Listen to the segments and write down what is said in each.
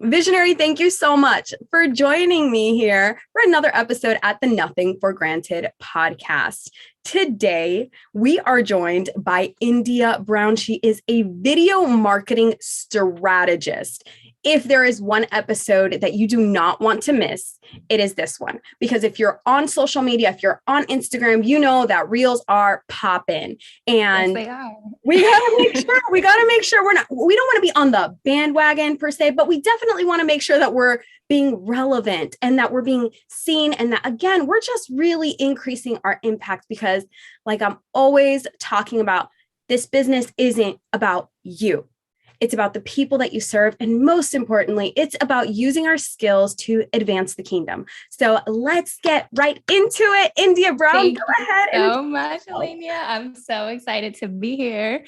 Visionary, thank you so much for joining me here for another episode at the Nothing for Granted podcast. Today, we are joined by India Brown. She is a video marketing strategist. If there is one episode that you do not want to miss, it is this one. Because if you're on social media, if you're on Instagram, you know that reels are popping. And yes, they are. we gotta make sure we don't want to be on the bandwagon per se, but we definitely want to make sure that we're being relevant and that we're being seen. And that, again, we're just really increasing our impact because, like I'm always talking about, this business isn't about you. It's about the people that you serve. And most importantly, it's about using our skills to advance the kingdom. So let's get right into it. India Brown, Thank go ahead. you so much, Alenia. I'm so excited to be here.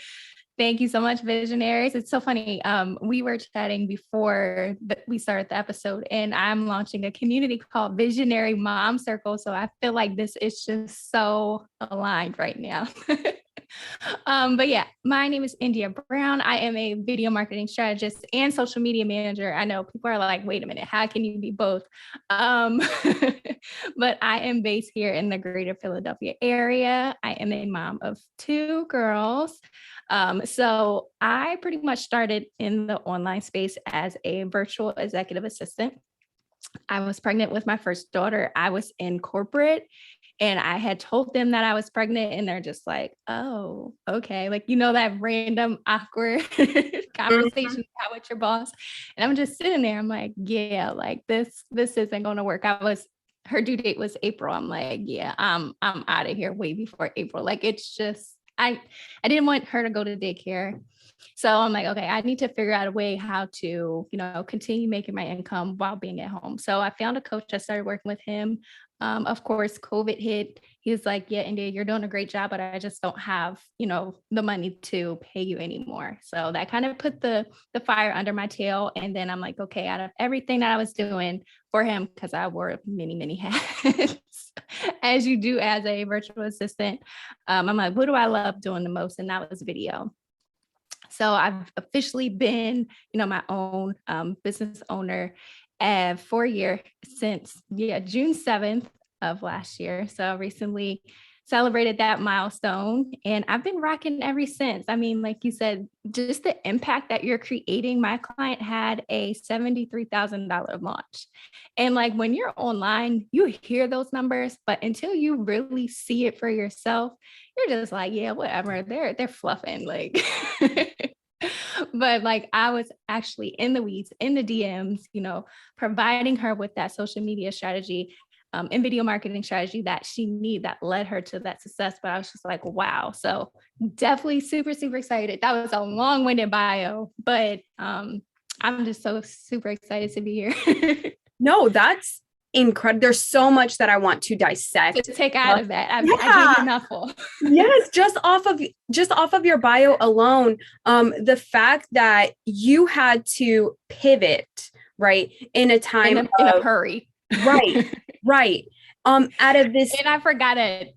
Thank you so much, Visionaries. It's so funny. We were chatting before we started the episode, and I'm launching a community called Visionary Mom Circle. So I feel like this is just so aligned right now. But yeah, my name is India Brown. I am a video marketing strategist and social media manager. I know people are like, wait a minute, how can you be both? But I am based here in the greater Philadelphia area. I am a mom of 2 girls. So I pretty much started in the online space as a virtual executive assistant. I was pregnant with my first daughter. I was in corporate and I had told them that I was pregnant and they're just like, oh, okay. Like, that random awkward conversation you have with your boss. And I'm just sitting there. I'm like, yeah, like this isn't going to work. Her due date was April. I'm like, yeah, I'm out of here way before April. Like, it's just, I didn't want her to go to daycare. So I'm like, okay, I need to figure out a way how to, continue making my income while being at home. So I found a coach. I started working with him. Of course, COVID hit. He was like, yeah, India, you're doing a great job, but I just don't have, the money to pay you anymore. So that kind of put the fire under my tail. And then I'm like, okay, out of everything that I was doing for him, because I wore many, many hats, as you do as a virtual assistant, I'm like, what do I love doing the most? And that was video. So I've officially been, my own business owner for a year since, June 7th of last year. So I recently celebrated that milestone and I've been rocking ever since. I mean, like you said, just the impact that you're creating. My client had a $73,000 launch. And like when you're online, you hear those numbers, but until you really see it for yourself, you're just like, yeah, whatever. They're fluffing. Like, but like I was actually in the weeds, in the DMs, providing her with that social media strategy and video marketing strategy that she needed that led her to that success. But I was just like, wow. So definitely super, super excited. That was a long-winded bio, but I'm just so super excited to be here. No, that's incredible. There's so much that I want to dissect. To take out of that. I gave you a mouthful. Yes, just off of your bio alone, the fact that you had to pivot, right, in a time in a hurry. Right. Out of this. And I forgot it.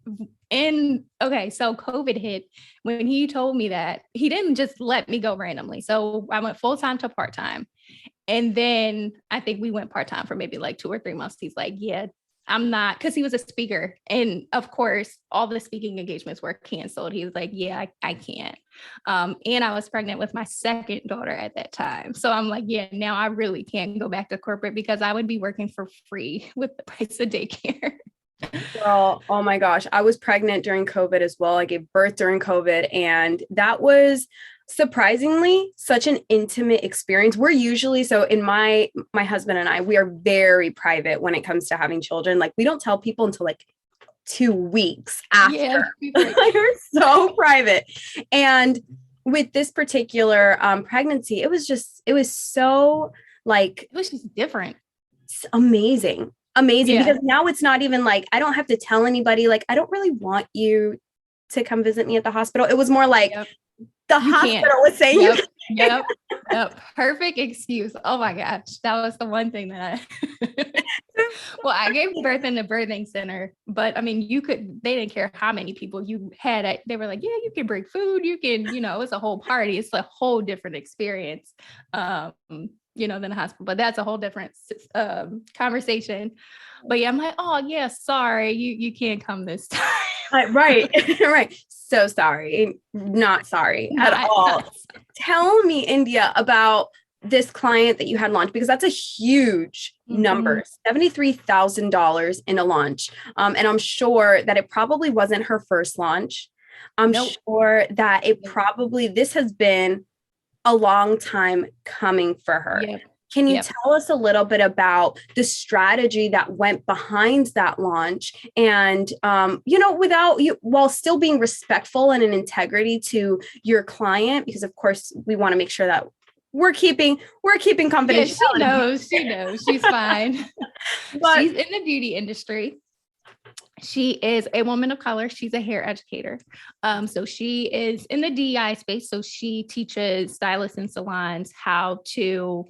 So COVID hit. When he told me that, he didn't just let me go randomly. So I went full-time to part-time. And then I think we went part-time for maybe like 2 or 3 months. He's like, yeah, I'm not, because he was a speaker. And of course, all the speaking engagements were canceled. He was like, yeah, I can't. And I was pregnant with my second daughter at that time. So I'm like, yeah, now I really can't go back to corporate because I would be working for free with the price of daycare. Girl, oh my gosh. I was pregnant during COVID as well. I gave birth during COVID. And that was surprisingly such an intimate experience. We're usually, so in my husband and I, we are very private when it comes to having children. Like we don't tell people until like 2 weeks after. Yeah, we're so private. And with this particular pregnancy, it was so like, it was just different. Amazing. Because now it's not even like, I don't have to tell anybody, like, I don't really want you to come visit me at the hospital. It was more like, the hospital was saying Yep. Perfect excuse. Oh my gosh. That was the one thing that well, I gave birth in the birthing center, but I mean, they didn't care how many people you had. They were like, yeah, you can bring food. You can, it's a whole party. It's a whole different experience. than a hospital, but that's a whole different conversation. But yeah, I'm like, oh yeah, sorry, you can't come this time. Right. Right. So sorry. Not sorry at all. Tell me, India, about this client that you had launched, because that's a huge number, $73,000 in a launch. And I'm sure that it probably wasn't her first launch. I'm sure that this has been a long time coming for her. Yep. Can you tell us a little bit about the strategy that went behind that launch, and while still being respectful and an integrity to your client, because of course we want to make sure that we're keeping confidentiality. Yeah, she knows she's fine. But she's in the beauty industry. She is a woman of color. She's a hair educator. So she is in the DEI space. So she teaches stylists and salons how to,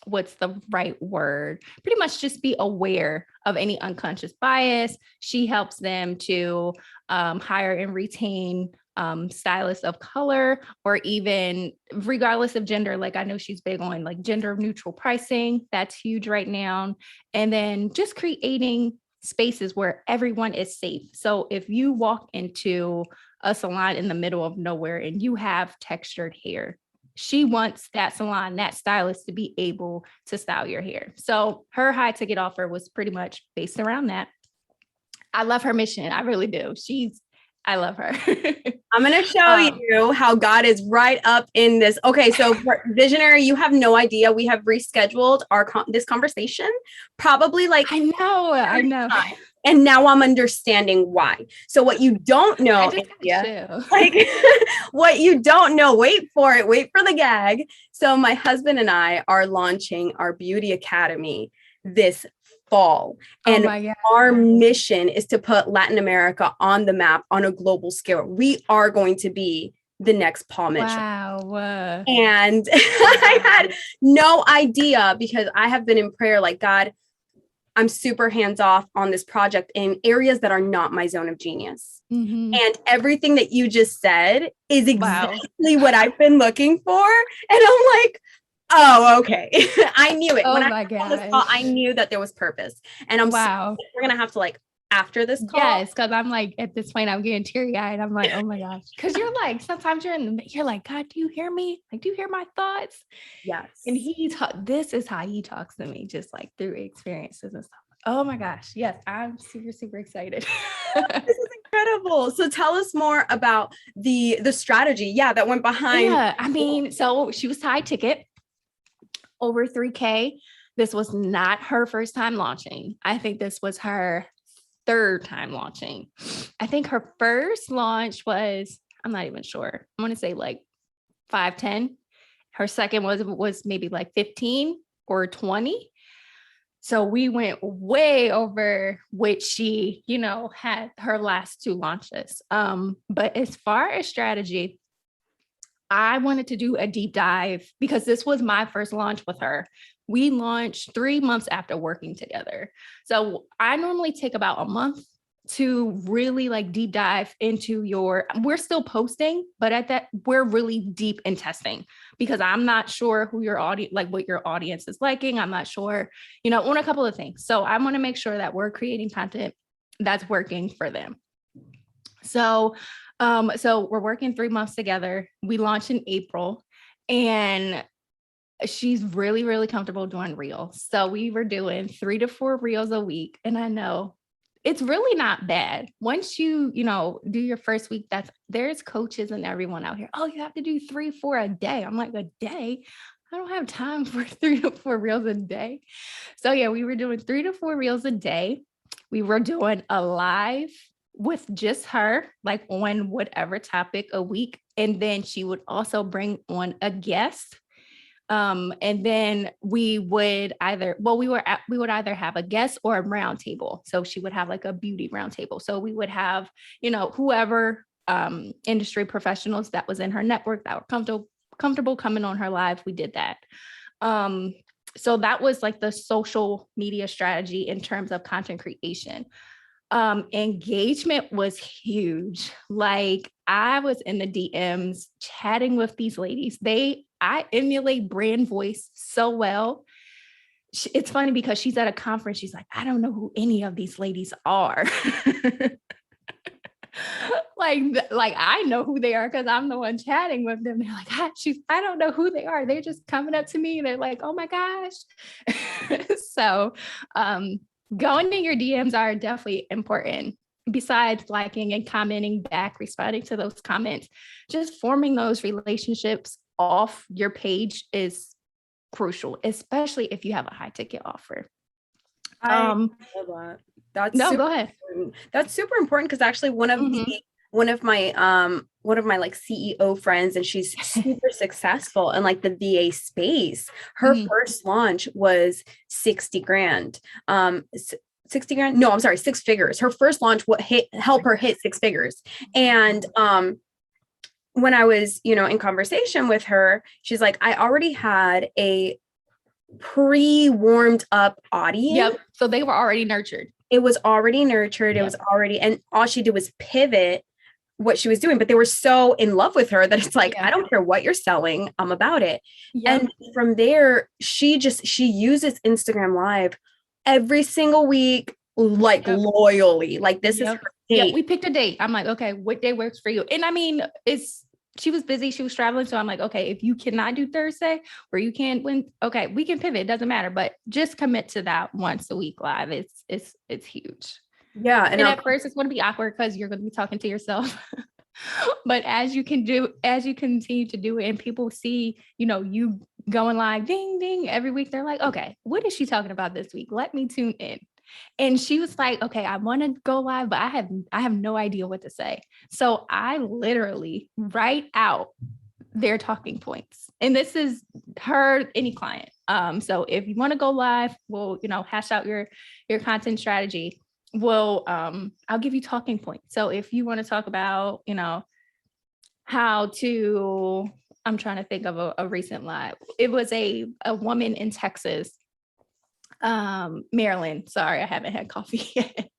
what's the right word? Pretty much just be aware of any unconscious bias. She helps them to hire and retain stylists of color, or even regardless of gender. Like, I know she's big on like gender neutral pricing. That's huge right now. And then just creating spaces where everyone is safe. So if you walk into a salon in the middle of nowhere and you have textured hair, she wants that salon, that stylist, to be able to style your hair. So her high ticket offer was pretty much based around that. I love her mission. I really do. I love her. I'm going to show you how God is right up in this. Okay. So for Visionary, you have no idea. We have rescheduled this conversation probably like, I know. And now I'm understanding why. So what you don't know, what you don't know, wait for the gag. So my husband and I are launching our beauty academy this fall. And our mission is to put Latin America on the map on a global scale. We are going to be the next Paul Mitchell. Wow. And I had no idea, because I have been in prayer like, God, I'm super hands off on this project in areas that are not my zone of genius. And everything that you just said is exactly what I've been looking for. And I'm like, oh, okay. I knew it. Oh, when my God. I knew that there was purpose. And I'm we're going to have to like, after this call. Yes, because I'm like, at this point, I'm getting teary-eyed. I'm like, oh my gosh. Because you're like, sometimes you're like, God, do you hear me? Like, do you hear my thoughts? Yes. And this is how he talks to me, just like through experiences and stuff. Oh my gosh. Yes, I'm super, super excited. This is incredible. So tell us more about the strategy. Yeah, that went behind. Yeah, I mean, so she was high ticket, over $3,000. This was not her first time launching. I think this was her third time launching. I think her first launch was, I'm not even sure, I want to say like 5-10. Her second was maybe like 15 or 20. So we went way over what she, had her last two launches. But as far as strategy, I wanted to do a deep dive because this was my first launch with her. We launched 3 months after working together. So I normally take about a month to really like deep dive into we're still posting, but at that, we're really deep in testing because I'm not sure who your audience, like what your audience is liking. I'm not sure, on a couple of things. So I want to make sure that we're creating content that's working for them. So we're working 3 months together. We launched in April, and she's really, really comfortable doing reels. So we were doing 3 to 4 reels a week. And I know it's really not bad. Once you, do your first week, there's coaches and everyone out here. Oh, you have to do 3, 4 a day. I'm like, a day? I don't have time for 3 to 4 reels a day. So yeah, we were doing 3 to 4 reels a day. We were doing a live with just her, like on whatever topic a week. And then she would also bring on a guest. And then we would either have a guest or a round table. So she would have like a beauty round table. So we would have, whoever industry professionals that was in her network that were comfortable coming on her live. We did that. So that was like the social media strategy in terms of content creation. Engagement was huge. Like I was in the DMs chatting with these ladies. I emulate brand voice so well. It's funny because she's at a conference. She's like, I don't know who any of these ladies are. like I know who they are because I'm the one chatting with them. They're like, I don't know who they are. They're just coming up to me. They're like, oh my gosh. So going in your DMs are definitely important. Besides liking and commenting back, responding to those comments, just forming those relationships off your page is crucial, especially if you have a high ticket offer. I love that. That's no, super go ahead. important. That's super important because actually one of my like CEO friends, and she's super successful in like the VA space. Her first launch was 60 grand. 60 grand. No, I'm sorry, 6 figures. Her first launch help her hit 6 figures. And when I was, in conversation with her, she's like, I already had a pre-warmed up audience. Yep. So they were already nurtured. It was already nurtured. Yep. It was already, and all she did was pivot what she was doing, but they were so in love with her that it's like, I don't care what you're selling. I'm about it. Yep. And from there, she uses Instagram Live every single week, like loyally, like this is her date. Yeah, we picked a date. I'm like, okay, what day works for you? And I mean, she was busy, she was traveling. So I'm like, okay, if you cannot do Thursday or you can't okay, we can pivot. It doesn't matter, but just commit to that once a week live. It's huge. Yeah. And at first it's going to be awkward because you're going to be talking to yourself. But as you continue to do it and people see, you going live, ding, ding, every week, they're like, okay, what is she talking about this week? Let me tune in. And she was like, okay, I want to go live, but I have no idea what to say. So I literally write out their talking points. And this is any client. So if you want to go live, we'll, hash out your content strategy. I'll give you talking points. So if you want to talk about, how to, I'm trying to think of a recent live. It was a woman in Texas, Maryland. Sorry, I haven't had coffee yet.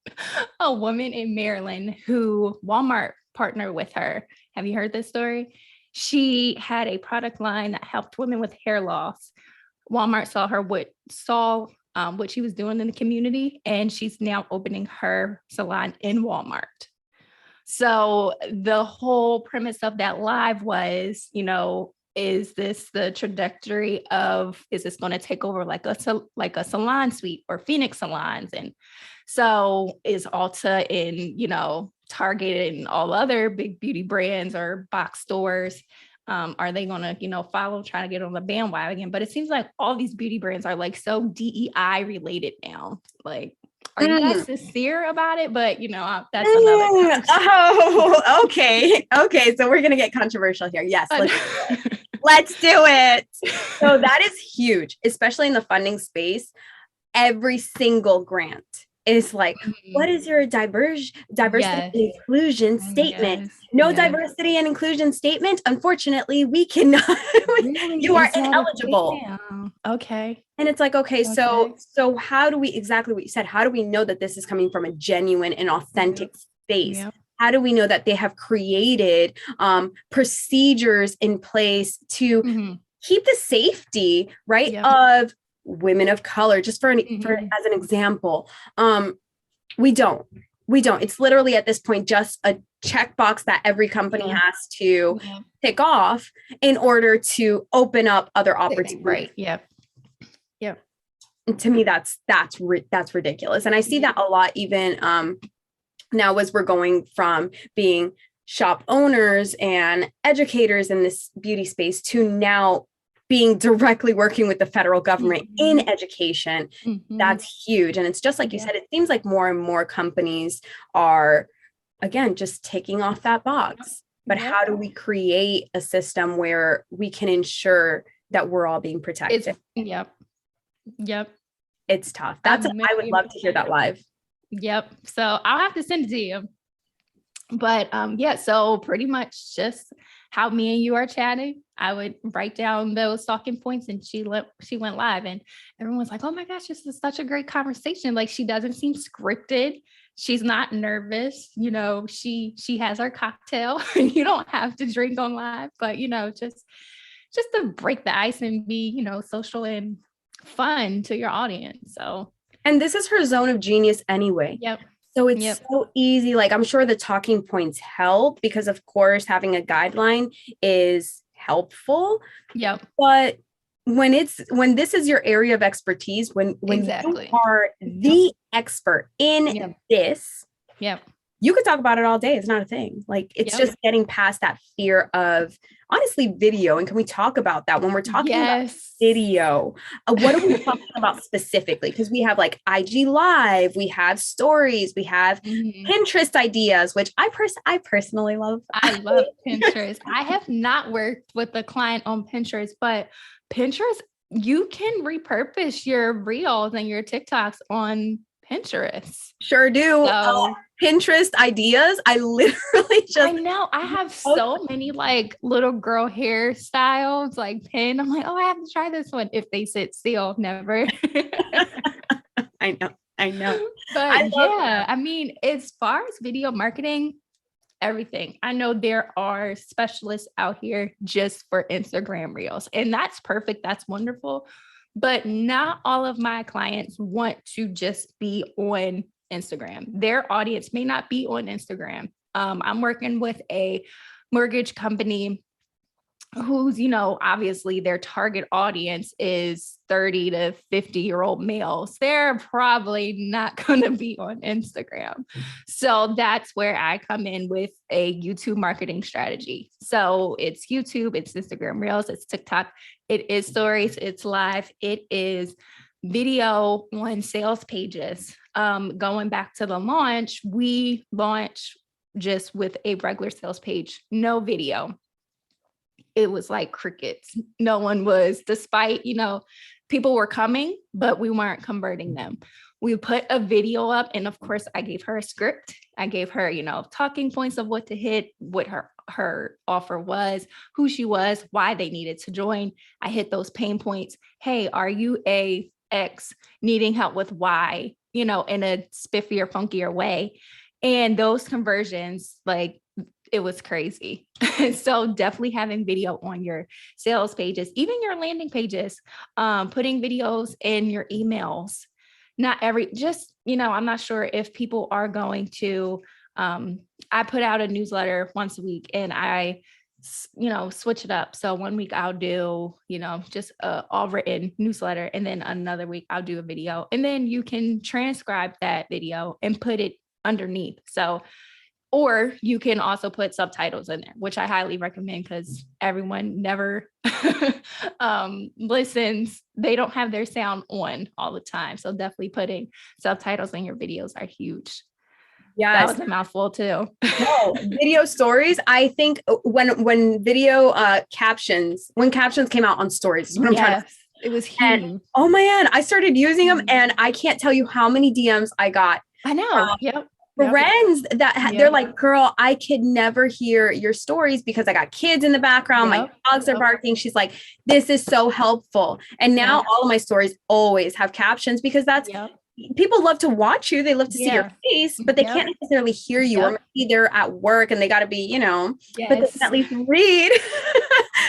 A woman in Maryland who Walmart partnered with her. Have you heard this story? She had a product line that helped women with hair loss. Walmart saw what she was doing in the community, and she's now opening her salon in Walmart. So the whole premise of that live was, is this the trajectory of, is this going to take over like a salon suite or Phoenix salons? And so is Ulta in, Target and all other big beauty brands or box stores, are they going to, follow, try to get on the bandwagon? But it seems like all these beauty brands are like so DEI related now. Like, are you guys sincere about it? But, that's another. Oh, okay. Okay. So we're going to get controversial here. Yes. Let's do it. So that is huge, especially in the funding space. Every single grant is like, what is your diversity and inclusion statement? Yes. No diversity and inclusion statement. Unfortunately, we cannot. Really? You are ineligible. Okay. And it's like, okay, so how do we, exactly what you said, how do we know that this is coming from a genuine and authentic space? Yep. How do we know that they have created procedures in place to keep the safety, right, of women of color, just as an example? We don't. It's literally at this point just a checkbox that every company has to tick off in order to open up other opportunities. Right. Yep. And to me, that's ridiculous. And I see that a lot even now as we're going from being shop owners and educators in this beauty space to now being directly working with the federal government in education. That's huge. And it's just like you said, it seems like more and more companies are, again, just ticking off that box. But how do we create a system where we can ensure that we're all being protected? Yep. It's tough. I would love to hear that live. Yep. So I'll have to send it to you. But so pretty much just how me and you are chatting, I would write down those talking points, and she went live, and everyone's like, oh my gosh, this is such a great conversation. Like, she doesn't seem scripted. she's not nervous. She has her cocktail. You don't have to drink on live, but just to break the ice and be, social and fun to your audience. So, and this is her zone of genius anyway. yep. So it's so easy. Like, I'm sure the talking points help because, of course, having a guideline is helpful. Yep. But when this is your area of expertise, when Exactly. you are the expert in this, you could talk about it all day. It's not a thing. Like, it's just getting past that fear of, honestly, video. And can we talk about that when we're talking about video? What are we talking about specifically? Because we have like IG Live, we have stories, we have Pinterest ideas, which I personally love. I love Pinterest. I have not worked with a client on Pinterest, but Pinterest, you can repurpose your reels and your TikToks on Pinterest. Sure do. Pinterest ideas. I know I have so many like little girl hairstyles, like pin. I'm like, oh, I have to try this one. If they sit still, never. I know. But I mean, as far as video marketing, everything. I know there are specialists out here just for Instagram reels, and that's perfect. That's wonderful. But not all of my clients want to just be on Instagram. Their audience may not be on Instagram. I'm working with a mortgage company who's, obviously their target audience is 30 to 50-year-old males. They're probably not going to be on Instagram. So that's where I come in with a YouTube marketing strategy. So it's YouTube, it's Instagram Reels, it's TikTok, it is stories, it's live, it is video on sales pages. Going back to the launch, we launched just with a regular sales page, no video. It was like crickets. No one was, despite, people were coming, but we weren't converting them. We put a video up, and of course I gave her a script. I gave her, talking points of what to hit, what her offer was, who she was, why they needed to join. I hit those pain points. Hey, are you a X needing help with Y, in a spiffier, funkier way? And those conversions, like, it was crazy. So definitely having video on your sales pages, even your landing pages, putting videos in your emails. I'm not sure if people are going to, I put out a newsletter once a week, and I, switch it up. So one week I'll do, just a all written newsletter. And then another week I'll do a video, and then you can transcribe that video and put it underneath. So, or you can also put subtitles in there, which I highly recommend because everyone never listens. They don't have their sound on all the time. So definitely putting subtitles in your videos are huge. Yeah, that was a mouthful too. No, video stories. I think when video captions came out on stories is what I'm trying to. It was huge. And, oh man, I started using them, and I can't tell you how many DMs I got. I know. Friends that they're like, girl, I could never hear your stories because I got kids in the background. My dogs are barking. She's like, this is so helpful. And now all of my stories always have captions because that's people love to watch you. They love to see your face, but they can't necessarily hear you, or maybe they're at work and they got to be, but they can at least read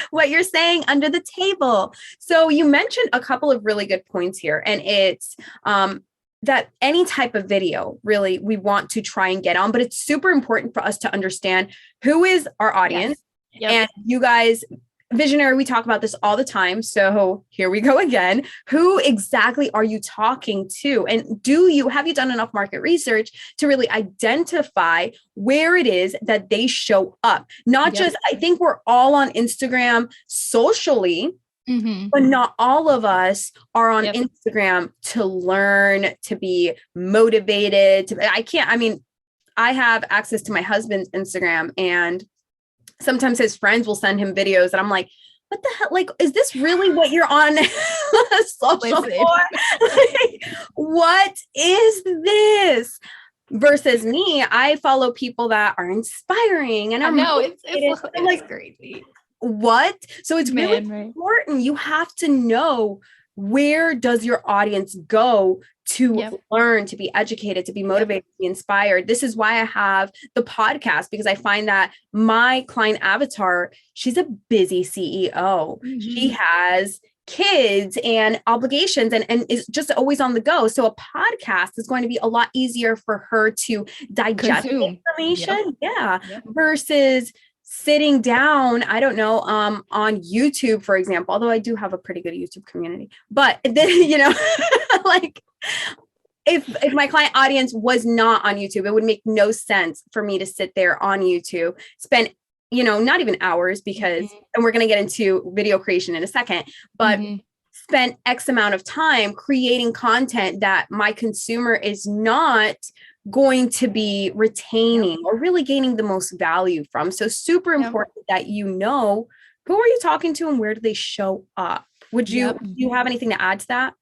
what you're saying under the table. So you mentioned a couple of really good points here, and it's, that any type of video really we want to try and get on, but it's super important for us to understand who is our audience. And you guys, Visionary, we talk about this all the time. So here we go again. Who exactly are you talking to? And have you done enough market research to really identify where it is that they show up? Not just, I think we're all on Instagram socially, but not all of us are on Instagram to learn, to be motivated. I have access to my husband's Instagram, and sometimes his friends will send him videos and I'm like, what the hell? Like, is this really what you're on social for? Like, what is this? Versus me, I follow people that are inspiring, and I know it's crazy. What? So it's really important. You have to know where does your audience go to Yep. learn, to be educated, to be motivated, to be inspired? This is why I have the podcast, because I find that my client avatar, she's a busy CEO. She has kids and obligations and is just always on the go. So a podcast is going to be a lot easier for her to digest information. Versus sitting down, I don't know, on YouTube, for example, although I do have a pretty good YouTube community, but then, like if my client audience was not on YouTube, it would make no sense for me to sit there on YouTube, spend, not even hours, because, and we're going to get into video creation in a second, but spend X amount of time creating content that my consumer is not going to be retaining or really gaining the most value from. So super important that who are you talking to and where do they show up? Would you have anything to add to that?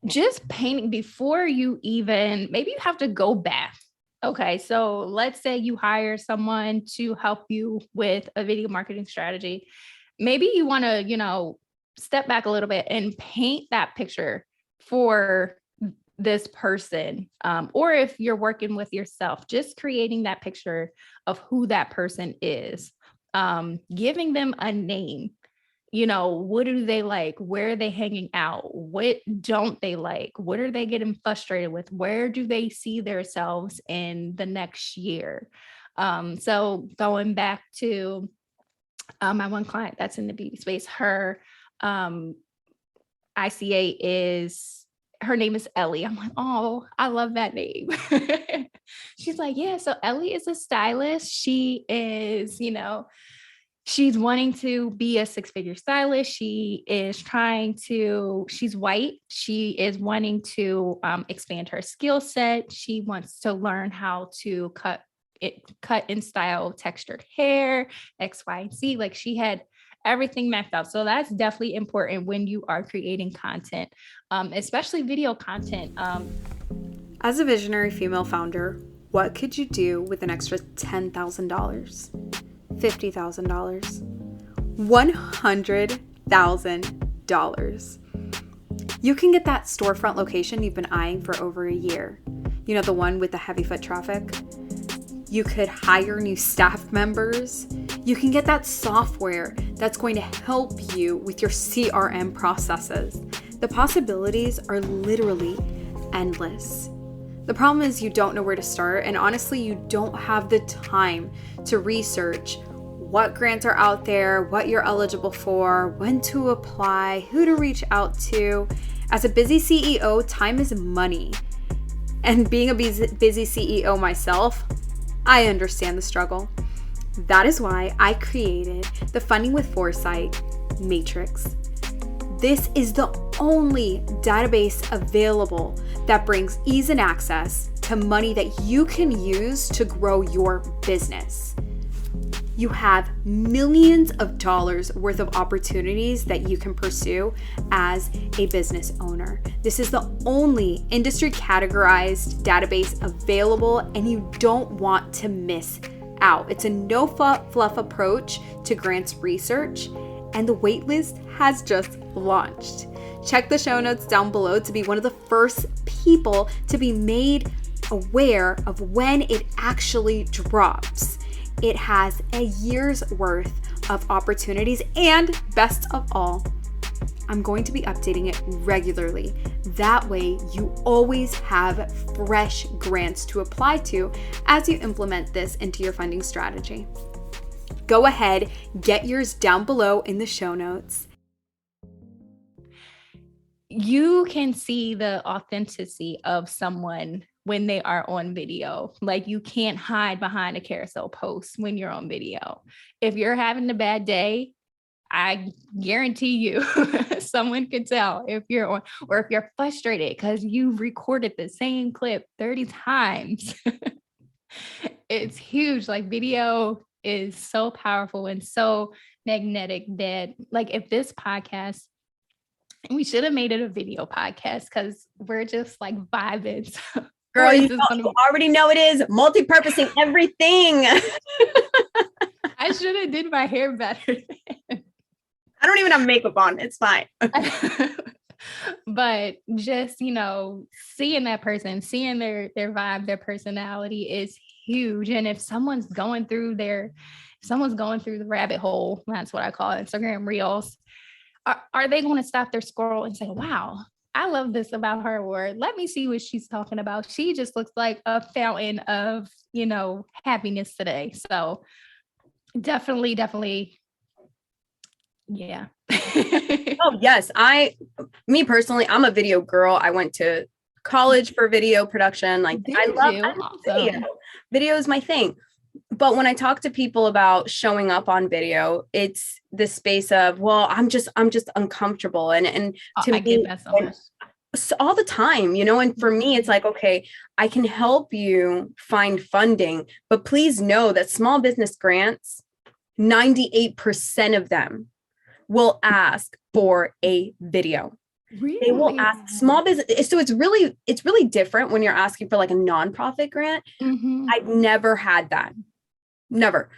Just painting before you even, maybe you have to go back. Okay, so let's say you hire someone to help you with a video marketing strategy. Maybe you want to, step back a little bit and paint that picture for this person. Or if you're working with yourself, just creating that picture of who that person is, giving them a name. What do they like? Where are they hanging out? What don't they like? What are they getting frustrated with? Where do they see themselves in the next year? So going back to my one client that's in the beauty space, her ICA her name is Ellie. I'm like, oh, I love that name. She's like, yeah, so Ellie is a stylist. She is, she's wanting to be a six-figure stylist. She's white. She is wanting to expand her skill set. She wants to learn how to cut and style textured hair, X, Y, and Z. Like, she had everything mapped out. So that's definitely important when you are creating content, especially video content. As a visionary female founder, what could you do with an extra $10,000, $50,000, $100,000? You can get that storefront location you've been eyeing for over a year. The one with the heavy foot traffic. You could hire new staff members. You can get that software that's going to help you with your CRM processes. The possibilities are literally endless. The problem is you don't know where to start, and honestly, you don't have the time to research what grants are out there, what you're eligible for, when to apply, who to reach out to. As a busy CEO, time is money. And being a busy CEO myself, I understand the struggle. That is why I created the Funding with Foresight Matrix. This is the only database available that brings ease and access to money that you can use to grow your business. You have millions of dollars worth of opportunities that you can pursue as a business owner. This is the only industry categorized database available, and you don't want to miss out. It's a no fluff approach to grants research, and the waitlist has just launched. Check the show notes down below to be one of the first people to be made aware of when it actually drops. It has a year's worth of opportunities, and best of all, I'm going to be updating it regularly. That way you always have fresh grants to apply to as you implement this into your funding strategy. Go ahead, get yours down below in the show notes. You can see the authenticity of someone when they are on video. Like, you can't hide behind a carousel post when you're on video. If you're having a bad day, I guarantee you someone could tell if you're on, or if you're frustrated because you've recorded the same clip 30 times. It's huge. Like, video is so powerful and so magnetic that, like, if this podcast, we should have made it a video podcast because we're just like vibing. Girl, you already know it is multi-purposing everything. I should have did my hair better. I don't even have makeup on. It's fine. But just, seeing that person, seeing their vibe, their personality is huge. And if someone's going through the rabbit hole, that's what I call it, Instagram Reels, are they going to stop their scroll and say, wow, I love this about her, or let me see what she's talking about. She just looks like a fountain of, happiness today. So definitely. Yeah. Oh, yes. Me personally, I'm a video girl. I went to college for video production. Like I love video. Video is my thing. But when I talk to people about showing up on video, it's the space of, well, I'm just uncomfortable. And to me, get that so much. All the time, and for me, it's like, okay, I can help you find funding, but please know that small business grants, 98% of them will ask for a video. Really? They will ask small business. So it's really different when you're asking for like a nonprofit grant. Mm-hmm. I've never had that. Never.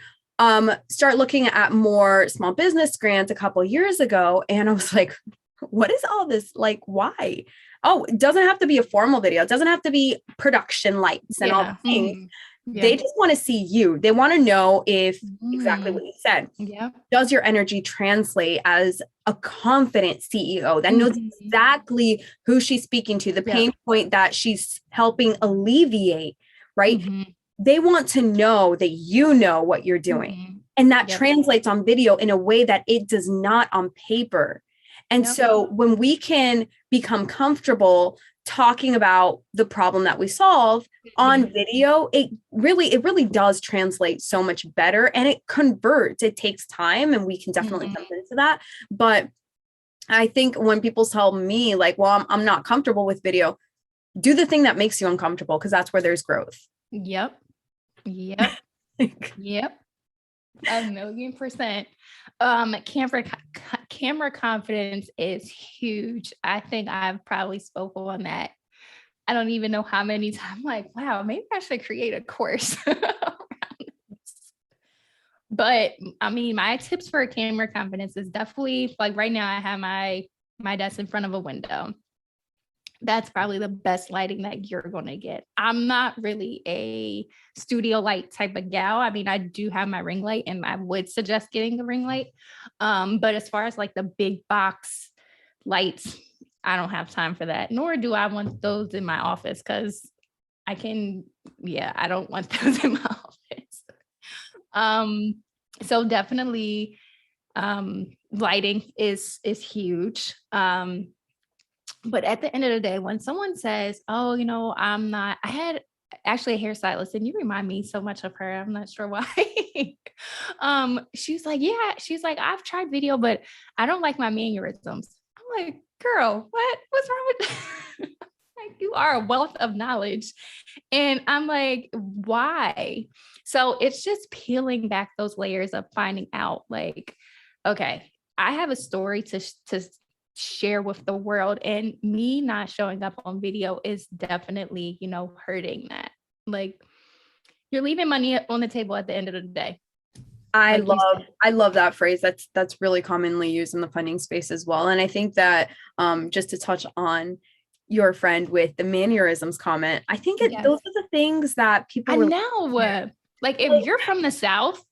Start looking at more small business grants a couple of years ago. And I was like, what is all this? Like, why? Oh, it doesn't have to be a formal video. It doesn't have to be production lights and all the things. Mm-hmm. Yeah. They just want to see you. They want to know if exactly what you said. Yeah. Does your energy translate as a confident CEO that knows exactly who she's speaking to, the pain point that she's helping alleviate, right? Mm-hmm. They want to know that you know what you're doing. Mm-hmm. And that translates on video in a way that it does not on paper. And so when we can become comfortable talking about the problem that we solve on video, it really does translate so much better, and it converts. It takes time, and we can definitely jump into that. But I think when people tell me like, well, I'm not comfortable with video, do the thing that makes you uncomfortable, because that's where there's growth. Yep. 1,000,000%. Camera confidence is huge. I think I've probably spoken on that. I don't even know how many times. I'm like, wow, maybe I should create a course. But I mean, my tips for camera confidence is definitely like right now I have my desk in front of a window. That's probably the best lighting that you're going to get. I'm not really a studio light type of gal. I mean, I do have my ring light, and I would suggest getting the ring light. But as far as like the big box lights, I don't have time for that, nor do I want those in my office, because I don't want those in my office. So definitely lighting is huge. But at the end of the day, when someone says, oh, I had actually a hairstylist, and you remind me so much of her. I'm not sure why. She's like, I've tried video, but I don't like my mannerisms. I'm like, girl, what's wrong with that? Like, you are a wealth of knowledge. And I'm like, why? So it's just peeling back those layers of finding out like, okay, I have a story to share with the world, and me not showing up on video is definitely, hurting that. Like, you're leaving money on the table at the end of the day. I love that phrase. That's really commonly used in the funding space as well. And I think that just to touch on your friend with the mannerisms comment, I think those are the things that people like if you're from the South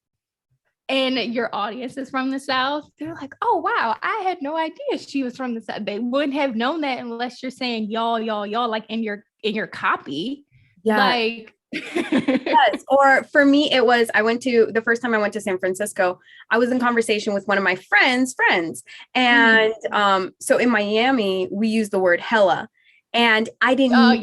and your audience is from the South, they're like, oh, wow, I had no idea she was from the South. They wouldn't have known that unless you're saying y'all, like in your copy. Yeah. Like, yes. Or for me, it was, the first time I went to San Francisco, I was in conversation with one of my friends. And so in Miami, we use the word hella. And I didn't know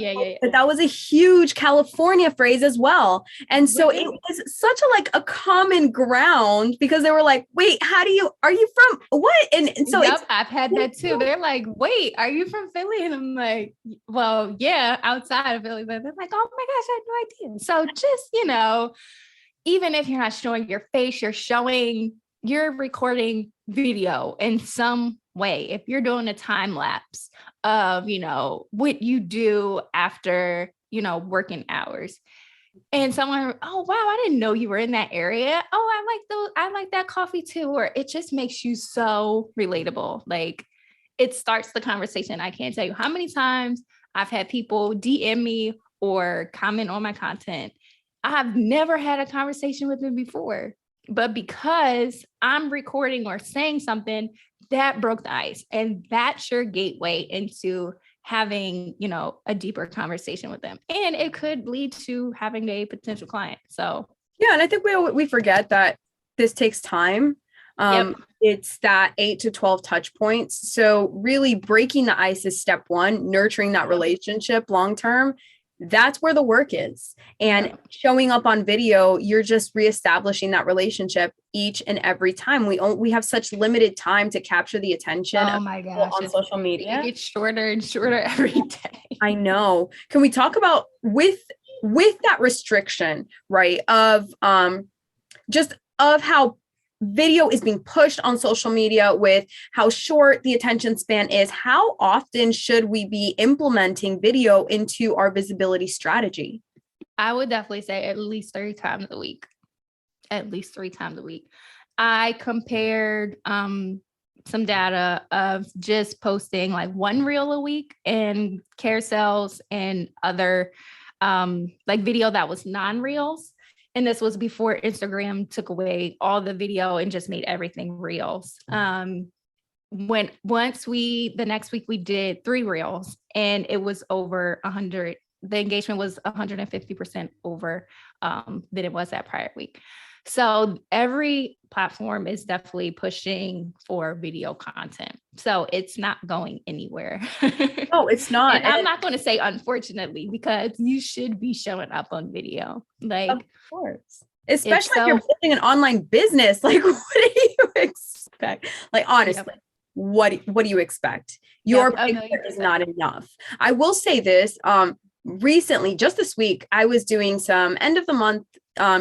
that was a huge California phrase as well. And so it was such a common ground, because they were like, wait, are you from what? And so I've had that too. They're like, wait, are you from Philly? And I'm like, well, yeah, outside of Philly. But they're like, oh my gosh, I had no idea. So just, even if you're not showing your face, you're recording video in some way. If you're doing a time lapse of, what you do after, working hours, and someone, oh, wow, I didn't know you were in that area. Oh, I like that coffee too. Or it just makes you so relatable. Like, it starts the conversation. I can't tell you how many times I've had people DM me or comment on my content. I've never had a conversation with them before, but because I'm recording or saying something, that broke the ice. And that's your gateway into having, a deeper conversation with them. And it could lead to having a potential client. So yeah, and I think we forget that this takes time. Yep. It's that 8 to 12 touch points. So really breaking the ice is step one, nurturing that relationship long term. That's where the work is. And showing up on video, you're just reestablishing that relationship each and every time. We have such limited time to capture the attention of people on social media. It gets shorter and shorter every day. I know. Can we talk about with that restriction, right? Of just of how video is being pushed on social media, with how short the attention span is, how often should we be implementing video into our visibility strategy? I would definitely say at least 3 times a week. At least 3 times a week. I compared some data of just posting like 1 reel a week and carousels and other like video that was non-reels. And this was before Instagram took away all the video and just made everything reels. The next week we did 3 reels and it was over 100. The engagement was 150% over than it was that prior week. So every platform is definitely pushing for video content. So it's not going anywhere. No, it's not. And I'm not going to say unfortunately, because you should be showing up on video. Like, of course. Especially if you're building an online business. Like, what do you expect? Like, honestly, what do you expect? Your picture is not enough. I will say this. Recently, just this week, I was doing some end of the month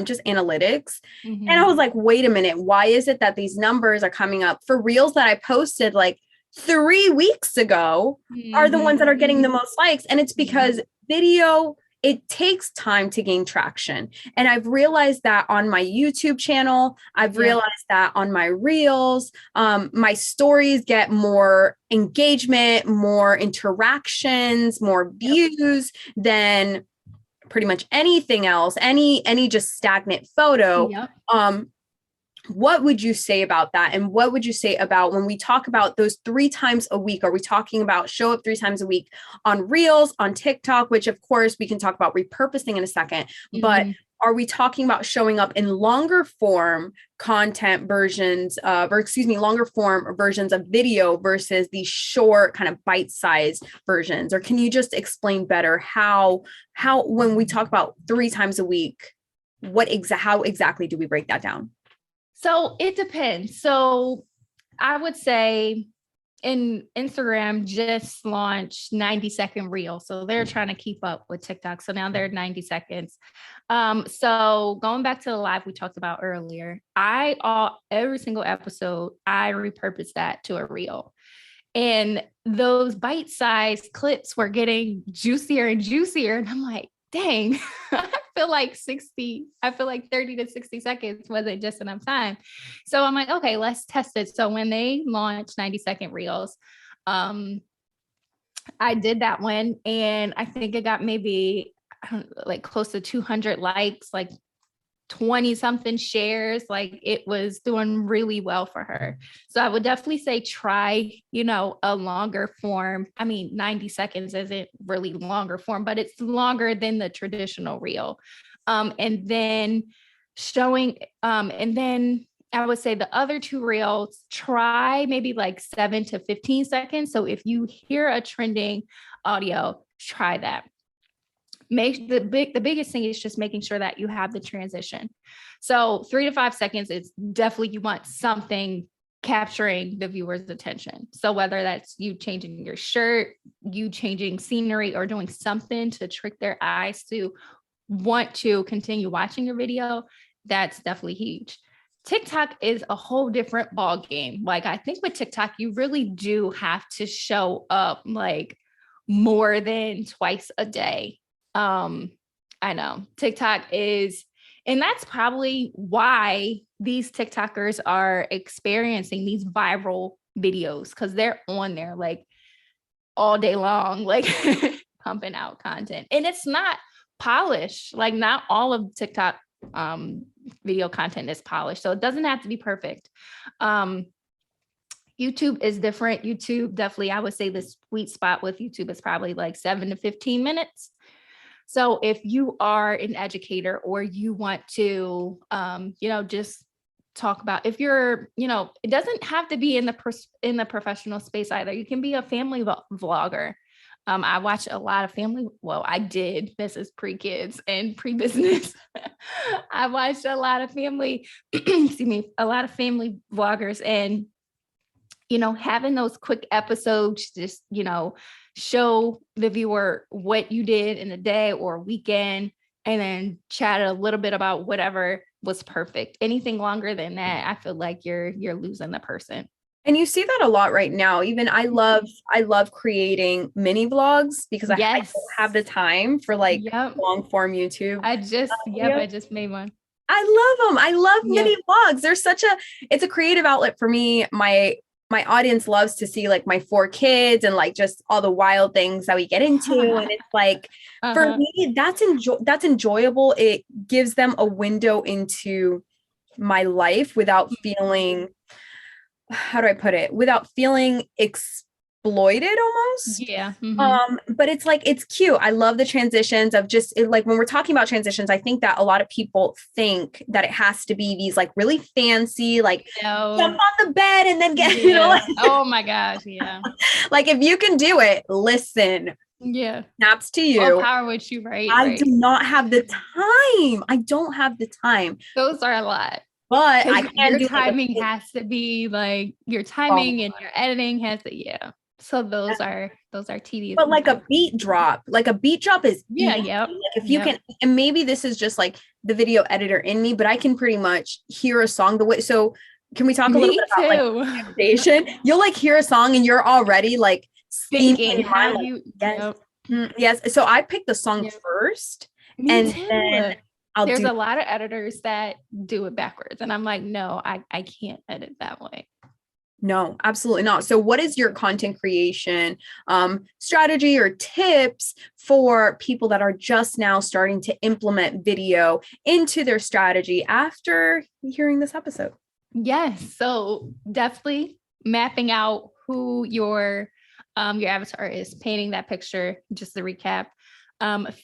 just analytics. And I was like, wait a minute, why is it that these numbers are coming up for reels that I posted like 3 weeks ago are the ones that are getting the most likes? And it's because video, it takes time to gain traction. And I've realized that on my YouTube channel, I've realized that on my reels, my stories get more engagement, more interactions, more views than pretty much anything else, any just stagnant photo. What would you say about that? And what would you say about when we talk about those 3 times a week? Are we talking about show up 3 times a week on Reels, on TikTok, which of course we can talk about repurposing in a second, but are we talking about showing up in longer form content versions of, longer form versions of video versus the short kind of bite-sized versions? Or can you just explain better how when we talk about 3 times a week, how exactly do we break that down? So it depends. So I would say Instagram just launched 90-second reels. So they're trying to keep up with TikTok. So now they're 90 seconds. So going back to the live we talked about earlier, every single episode, I repurposed that to a reel. And those bite-sized clips were getting juicier and juicier. And I'm like, dang, I feel like 30 to 60 seconds wasn't just enough time. So I'm like, okay, let's test it. So when they launched 90-second reels, I did that one. And I think it got maybe like close to 200 likes, like 20 something shares. Like it was doing really well for her. So I would definitely say try, a longer form. I mean, 90 seconds isn't really longer form, but it's longer than the traditional reel. And then I would say the other 2 reels, try maybe like 7 to 15 seconds. So if you hear a trending audio, try that. The biggest thing is just making sure that you have the transition. So 3 to 5 seconds is definitely, you want something capturing the viewer's attention. So whether that's you changing your shirt, you changing scenery, or doing something to trick their eyes to want to continue watching your video, that's definitely huge. TikTok is a whole different ball game. Like I think with TikTok, you really do have to show up like more than twice a day. I know TikTok is, and that's probably why these TikTokers are experiencing these viral videos because they're on there like all day long, like pumping out content. And it's not polished. Like not all of TikTok video content is polished. So it doesn't have to be perfect. YouTube is different. YouTube definitely, I would say the sweet spot with YouTube is probably like 7 to 15 minutes. So if you are an educator or you want to, just talk about, if you're, it doesn't have to be in the professional space either. You can be a family vlogger. I watch a lot of I did, this is pre-kids and pre-business. I watched a lot of family, a lot of family vloggers, and having those quick episodes, just, show the viewer what you did in a day or weekend, and then chat a little bit about whatever was perfect. Anything longer than that, I feel like you're losing the person. And you see that a lot right now. Even I love creating mini vlogs because I don't have the time for like long form YouTube. I just made one. I love them. I love mini vlogs. It's a creative outlet for me. My audience loves to see like my 4 kids and like just all the wild things that we get into. And it's like, for me, that's enjoyable. It gives them a window into my life without feeling, how do I put it? Without feeling exploited almost. Yeah. Mm-hmm. But it's like, it's cute. I love the transitions of like when we're talking about transitions, I think that a lot of people think that it has to be these like really fancy, like jump on the bed and then get, oh my gosh. Yeah. Like if you can do it, listen. Yeah. Snaps to you. All power with you, right? I do not have the time. I don't have the time. Those are a lot. But I can your timing has to be like your timing and your editing has to, So those are tedious. But like a beat drop is easy. Like if you can, and maybe this is just like the video editor in me, but I can pretty much hear a song the way. So can we talk a little bit about like foundation? You'll like hear a song and you're already like thinking how you yes. So I picked the song first, and then there's a lot of editors that do it backwards, and I'm like, no, I can't edit that way. No, absolutely not. So what is your content creation strategy or tips for people that are just now starting to implement video into their strategy after hearing this episode? Yes. So definitely mapping out who your avatar is, painting that picture, just to recap,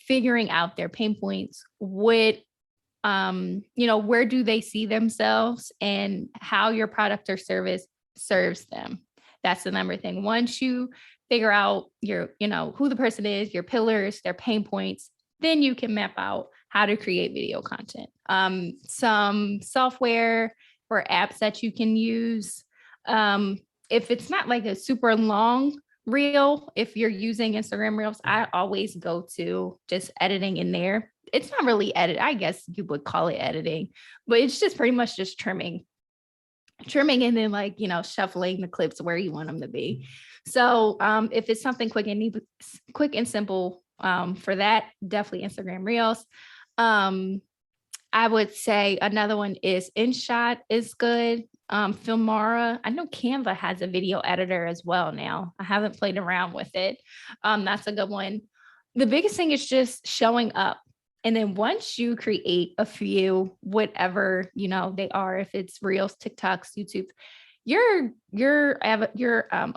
figuring out their pain points, where do they see themselves and how your product or service serves them. That's the number thing. Once you figure out who the person is, your pillars, their pain points, then you can map out how to create video content. Some software or apps that you can use. If it's not like a super long reel, if you're using Instagram Reels, I always go to just editing in there. It's not really edit. I guess you would call it editing, but it's just pretty much just trimming and then shuffling the clips where you want them to be. So if it's something quick and simple, for that, definitely Instagram Reels. I would say another one is InShot is good. Filmora. I know Canva has a video editor as well now. I haven't played around with it. That's a good one. The biggest thing is just showing up. And then once you create a few, whatever, they are, if it's Reels, TikToks, YouTube, your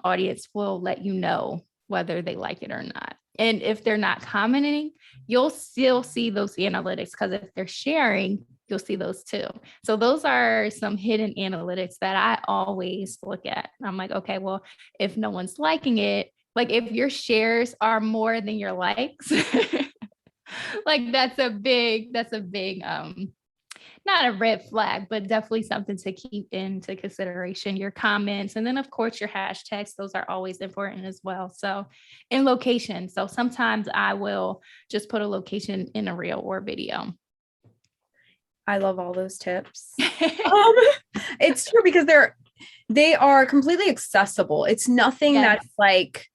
audience will let you know whether they like it or not. And if they're not commenting, you'll still see those analytics, because if they're sharing, you'll see those too. So those are some hidden analytics that I always look at. I'm like, okay, well, if no one's liking it, like if your shares are more than your likes, like that's a big, not a red flag, but definitely something to keep into consideration. Your comments, and then of course your hashtags, those are always important as well. So in location. So sometimes I will just put a location in a reel or video. I love all those tips. It's true, because they are completely accessible. It's nothing that's like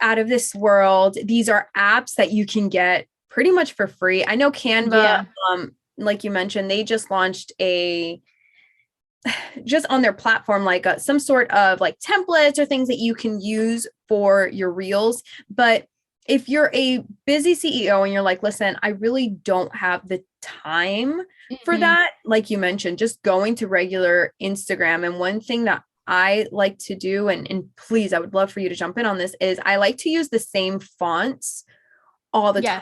out of this world. These are apps that you can get pretty much for free. I know Canva, like you mentioned, they just launched a just on their platform, like some sort of like templates or things that you can use for your reels. But if you're a busy CEO and you're like, listen, I really don't have the time for that, like you mentioned, just going to regular Instagram. And one thing that I like to do, and please, I would love for you to jump in on this, is I like to use the same fonts all the time.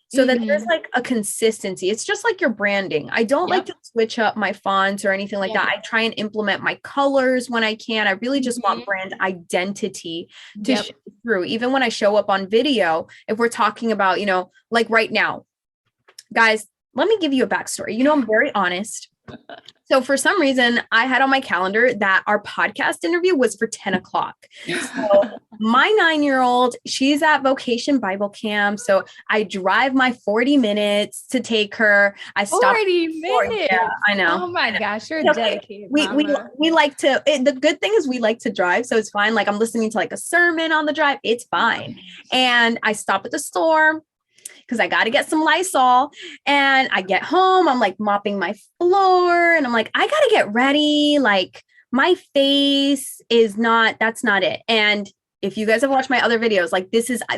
So that there's like a consistency. It's just like your branding. I don't like to switch up my fonts or anything like that. I try and implement my colors when I can. I really just want brand identity to show through. Even when I show up on video, if we're talking about, like right now, guys, let me give you a backstory. I'm very honest. So for some reason, I had on my calendar that our podcast interview was for 10 o'clock. So my 9-year-old, she's at Vocation Bible Camp. So I drive my 40 minutes to take her. I stop 40 minutes. Yeah, I know. Oh my gosh, you're dedicated. We like to, the good thing is we like to drive. So it's fine. Like I'm listening to like a sermon on the drive. It's fine. And I stop at the store because I got to get some Lysol, and I get home, I'm like mopping my floor, and I'm like, I got to get ready. Like my face is that's not it. And if you guys have watched my other videos, like this is I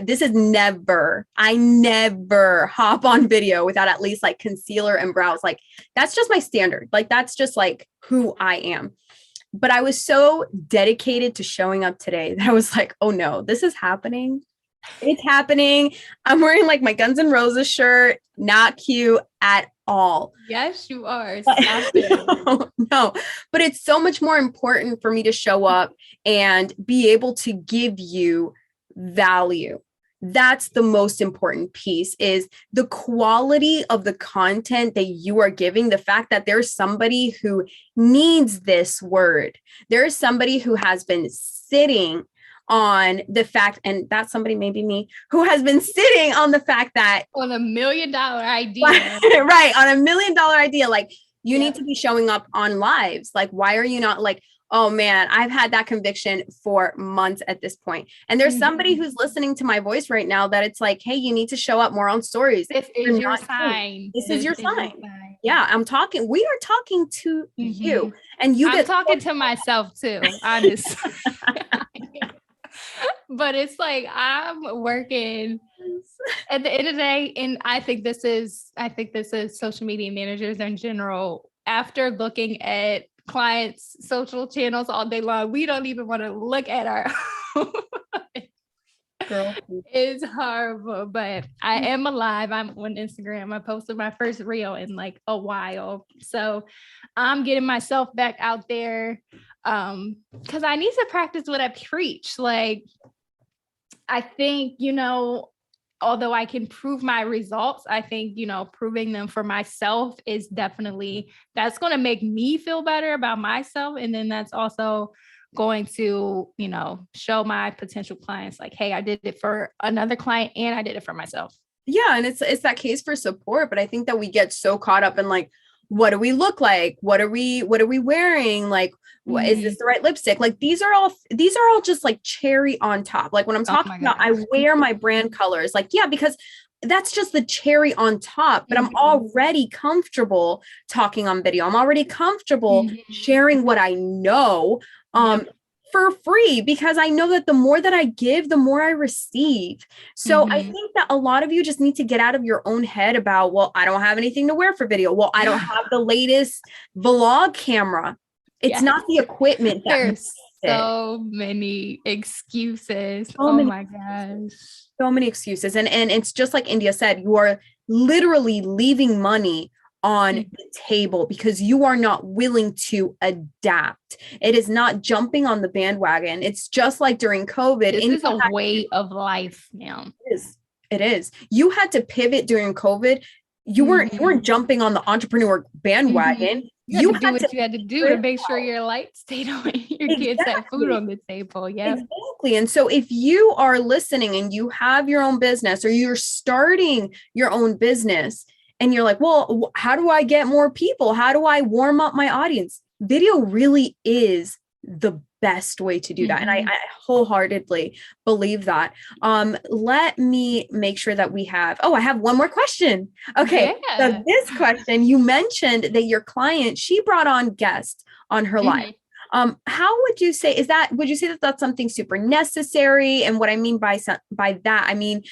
never hop on video without at least like concealer and brows. Like that's just my standard. Like that's just like who I am. But I was so dedicated to showing up today that I was like, oh no, this is happening. It's happening. I'm wearing like my Guns N' Roses shirt. Not cute at all. Yes, you are. Stop it. No, but it's so much more important for me to show up and be able to give you value. That's the most important piece, is the quality of the content that you are giving. The fact that there's somebody who needs this word. There's somebody who has been sitting on the fact, and that somebody may be me, who has been sitting on the fact that on $1 million idea, right? On $1 million idea, like you need to be showing up on lives. Like, why are you not like, oh man, I've had that conviction for months at this point. And there's somebody who's listening to my voice right now that it's like, hey, you need to show up more on stories. This is your sign. This is your sign. Yeah, we are talking to you, and I'm talking to myself too, honestly. But it's like I'm working at the end of the day, and I think this is social media managers in general. After looking at clients' social channels all day long, we don't even want to look at our Girl. It's horrible, but I am alive. I'm on Instagram. I posted my first reel in like a while. So I'm getting myself back out there because I need to practice what I preach. Like, I think, although I can prove my results, I think, proving them for myself is definitely, that's going to make me feel better about myself. And then that's also going to, show my potential clients like, hey, I did it for another client and I did it for myself. Yeah. And it's that case for support. But I think that we get so caught up in like, what do we look like? What are we wearing? Like, is this the right lipstick? Like, these are all just like cherry on top. Like when I'm talking about, I wear my brand colors, like, yeah, because that's just the cherry on top, but I'm already comfortable talking on video. I'm already comfortable sharing what I know, for free, because I know that the more that I give, the more I receive. So I think that a lot of you just need to get out of your own head about, well, I don't have anything to wear for video. Well, I don't have the latest vlog camera. It's not the equipment. There's so many excuses. My gosh. So many excuses. And it's just like India said, you are literally leaving money on the table because you are not willing to adapt. It is not jumping on the bandwagon. It's just like during COVID. This is a way of life now. It is. You had to pivot during COVID. You weren't jumping on the entrepreneur bandwagon. You had to do what you had to do to make sure your lights stayed on, your kids had food on the table. Yeah, exactly. And so if you are listening and you have your own business or you're starting your own business and you're like, well, how do I get more people? How do I warm up my audience? Video really is the best way to do that. And I wholeheartedly believe that. Let me make sure that we have, I have one more question. Okay. So this question, you mentioned that your client, she brought on guests on her live. How would you say, would you say that that's something super necessary? And what I mean by that, I mean,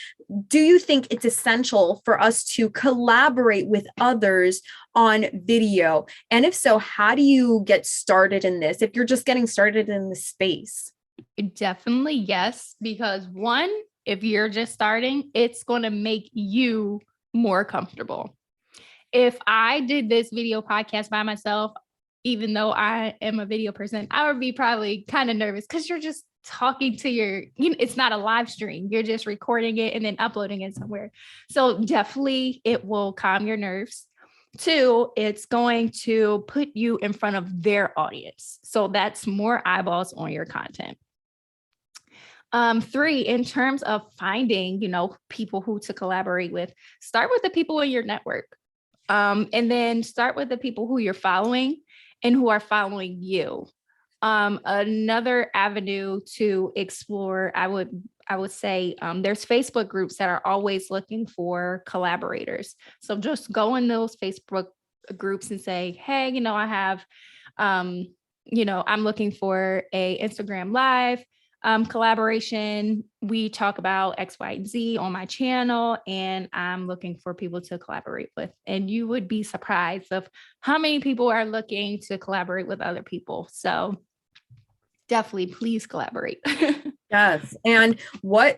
do you think it's essential for us to collaborate with others on video? And if so, how do you get started in this if you're just getting started in the space? Definitely yes, because one, if you're just starting, it's going to make you more comfortable. If I did this video podcast by myself, even though I am a video person, I would be probably kind of nervous because you're just talking to it's not a live stream. You're just recording it and then uploading it somewhere. So definitely it will calm your nerves. Two, it's going to put you in front of their audience. So that's more eyeballs on your content. Three, in terms of finding, people who to collaborate with, start with the people in your network. And then start with the people who you're following and who are following you. Another avenue to explore, I would say, there's Facebook groups that are always looking for collaborators. So just go in those Facebook groups and say, hey, I have, I'm looking for a Instagram live collaboration. We talk about X, Y, and Z on my channel, and I'm looking for people to collaborate with. And you would be surprised of how many people are looking to collaborate with other people. So definitely, please collaborate. Yes. And how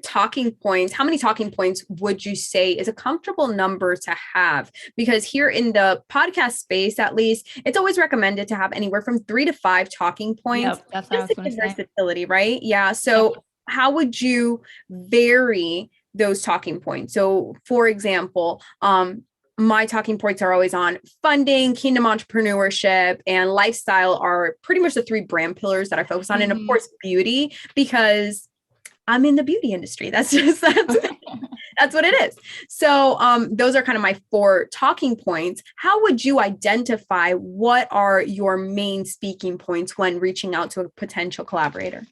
many talking points would you say is a comfortable number to have? Because here in the podcast space, at least, it's always recommended to have anywhere from 3 to 5 talking points. Yep, that's what I was going to say. Versatility, right? Yeah. So how would you vary those talking points? So for example, my talking points are always on funding, kingdom entrepreneurship, and lifestyle are pretty much the 3 brand pillars that I focus on. And of course, beauty, because I'm in the beauty industry. That's what it is. So those are kind of my 4 talking points. How would you identify what are your main speaking points when reaching out to a potential collaborator?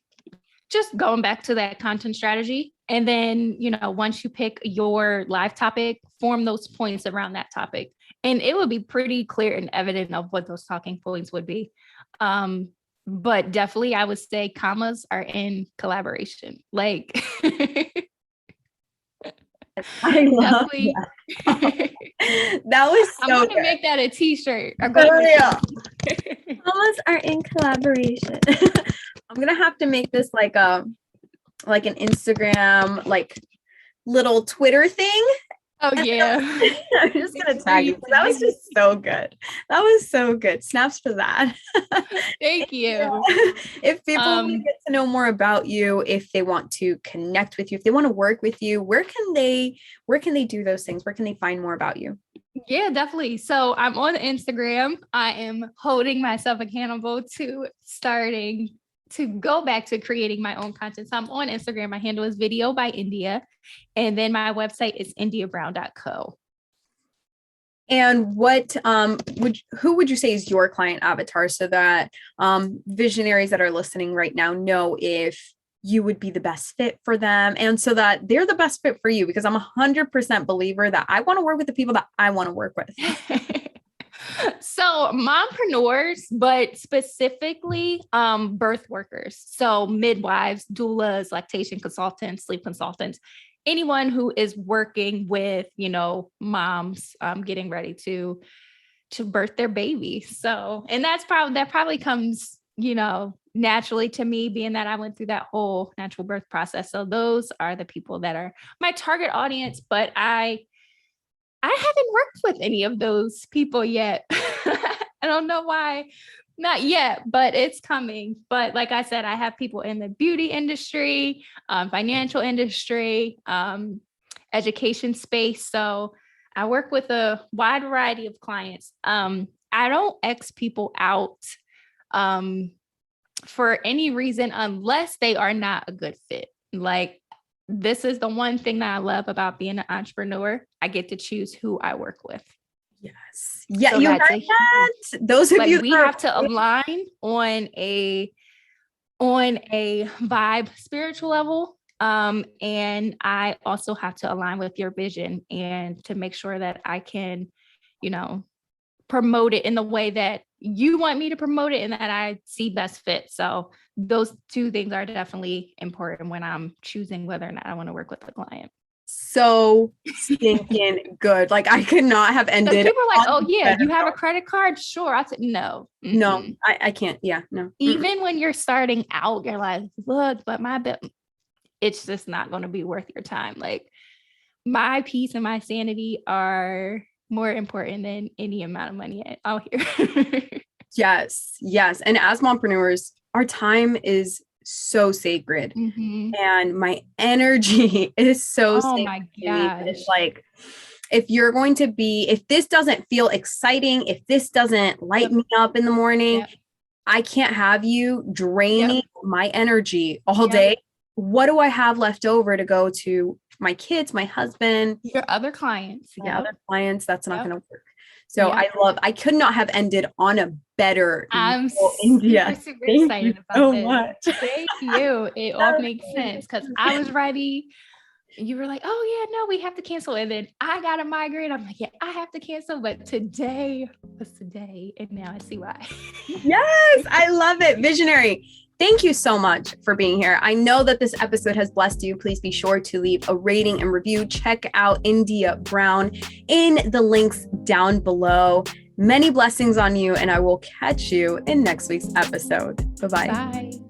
Just going back to that content strategy. And then, once you pick your live topic, form those points around that topic. And it would be pretty clear and evident of what those talking points would be. But definitely, I would say commas are in collaboration. Like, I love definitely. That was so I'm going to make that a t-shirt. Commas are in collaboration. I'm going to have to make this like an Instagram, like little Twitter thing. Oh yeah. I'm just going to tag you. That was just so good. That was so good. Snaps for that. Thank you. Yeah. If people want to get to know more about you, if they want to connect with you, if they want to work with you, where can they do those things? Where can they find more about you? Yeah, definitely. So I'm on Instagram. I am holding myself accountable to starting to go back to creating my own content. So I'm on Instagram. My handle is Video by India. And then my website is indiabrown.co. And who would you say is your client avatar so that visionaries that are listening right now know if you would be the best fit for them and so that they're the best fit for you? Because I'm 100% believer that I want to work with the people that I want to work with. So mompreneurs, but specifically birth workers. So midwives, doulas, lactation consultants, sleep consultants, anyone who is working with, moms getting ready to birth their baby. So, and that probably comes, naturally to me, being that I went through that whole natural birth process. So those are the people that are my target audience, but I haven't worked with any of those people yet. I don't know why, not yet, but it's coming. But like I said, I have people in the beauty industry, financial industry, education space. So I work with a wide variety of clients. I don't X people out for any reason unless they are not a good fit. Like, this is the one thing that I love about being an entrepreneur. I get to choose who I work with. Yes. Yeah. So you heard that? Those of you we have to align on a vibe spiritual level. And I also have to align with your vision and to make sure that I can, promote it in the way that you want me to promote it and that I see best fit. So those two things are definitely important when I'm choosing whether or not I want to work with a client. So stinking good. Like I could not have ended. People are like, oh yeah, you have note. a credit card? Sure. I said, no. No, I can't. Yeah, no. Even when you're starting out, you're like, look, but it's just not going to be worth your time. Like my peace and my sanity are more important than any amount of money out here. Yes. And as mompreneurs, our time is so sacred. And my energy is so sacred. My gosh. It's like, if this doesn't feel exciting, if this doesn't light me up in the morning, I can't have you draining my energy all day. What do I have left over to go to my kids, my husband, your other clients? Other clients. That's not going to work. So I could not have ended on a better. I'm India. super excited about so this. Much. Thank you. It all makes sense because I was ready. You were like, oh yeah, no, we have to cancel. And then I got a migraine. I'm like, yeah, I have to cancel. But today was the day. And now I see why. Yes, I love it. Visionary. Thank you so much for being here. I know that this episode has blessed you. Please be sure to leave a rating and review. Check out India Brown in the links down below. Many blessings on you, and I will catch you in next week's episode. Bye-bye. Bye.